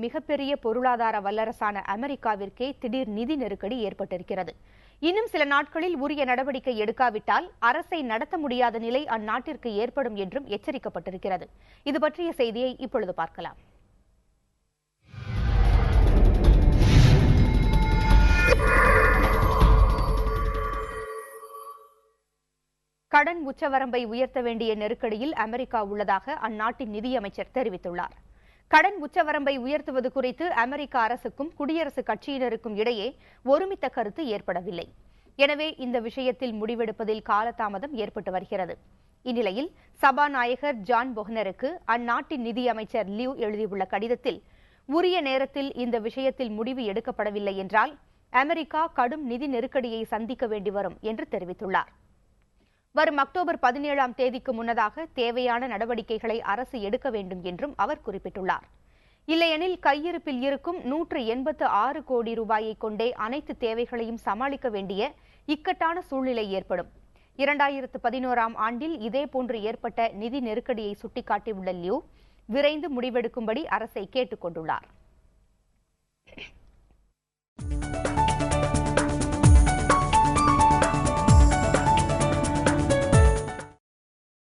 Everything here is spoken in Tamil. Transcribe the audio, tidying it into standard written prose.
மிகப்பெரிய பொருளாதார வல்லரசான அமெரிக்காவிற்கே திடீர் நிதி நெருக்கடி ஏற்பட்டிருக்கிறது. இன்னும் சில நாட்களில் உரிய நடவடிக்கை எடுக்காவிட்டால் அரசை நடத்த முடியாத நிலை அந்நாட்டிற்கு ஏற்படும் என்றும் எச்சரிக்கப்பட்டிருக்கிறது. இது பற்றிய செய்தியை இப்பொழுது பார்க்கலாம். கடன் உச்சவரம்பை உயர்த்த வேண்டிய நெருக்கடியில் அமெரிக்கா உள்ளதாக அந்நாட்டின் நிதியமைச்சர் தெரிவித்துள்ளார். கடன் உச்சவரம்பை உயர்த்துவது குறித்து அமெரிக்க அரசுக்கும் குடியரசுக் கட்சியினருக்கும் இடையே ஒருமித்த கருத்து ஏற்படவில்லை. எனவே இந்த விஷயத்தில் முடிவெடுப்பதில் காலதாமதம் ஏற்பட்டு வருகிறது. இந்நிலையில் சபாநாயகர் ஜான் போஹ்னருக்கு அந்நாட்டின் நிதியமைச்சர் லியூ எழுதியுள்ள கடிதத்தில் உரிய நேரத்தில் இந்த விஷயத்தில் முடிவு எடுக்கப்படவில்லை என்றால் அமெரிக்கா கடும் நிதி நெருக்கடியை சந்திக்க வேண்டி வரும் என்று தெரிவித்துள்ளார். வரும் அக்டோபர் 17ஆம் தேதிக்கு முன்னதாக தேவையான நடவடிக்கைகளை அரசு எடுக்க வேண்டும் என்றும் அவர் குறிப்பிட்டுள்ளார். இல்லையெனில் கையிருப்பில் இருக்கும் 186 கோடி ரூபாயை கொண்டே அனைத்து தேவைகளையும் சமாளிக்க வேண்டிய இக்கட்டான சூழ்நிலை ஏற்படும். 2011ஆம் ஆண்டில் இதேபோன்று ஏற்பட்ட நிதி நெருக்கடியை சுட்டிக்காட்டியுள்ள லியூ விரைந்து முடிவெடுக்கும்படி அரசை கேட்டுக் கொண்டுள்ளார்.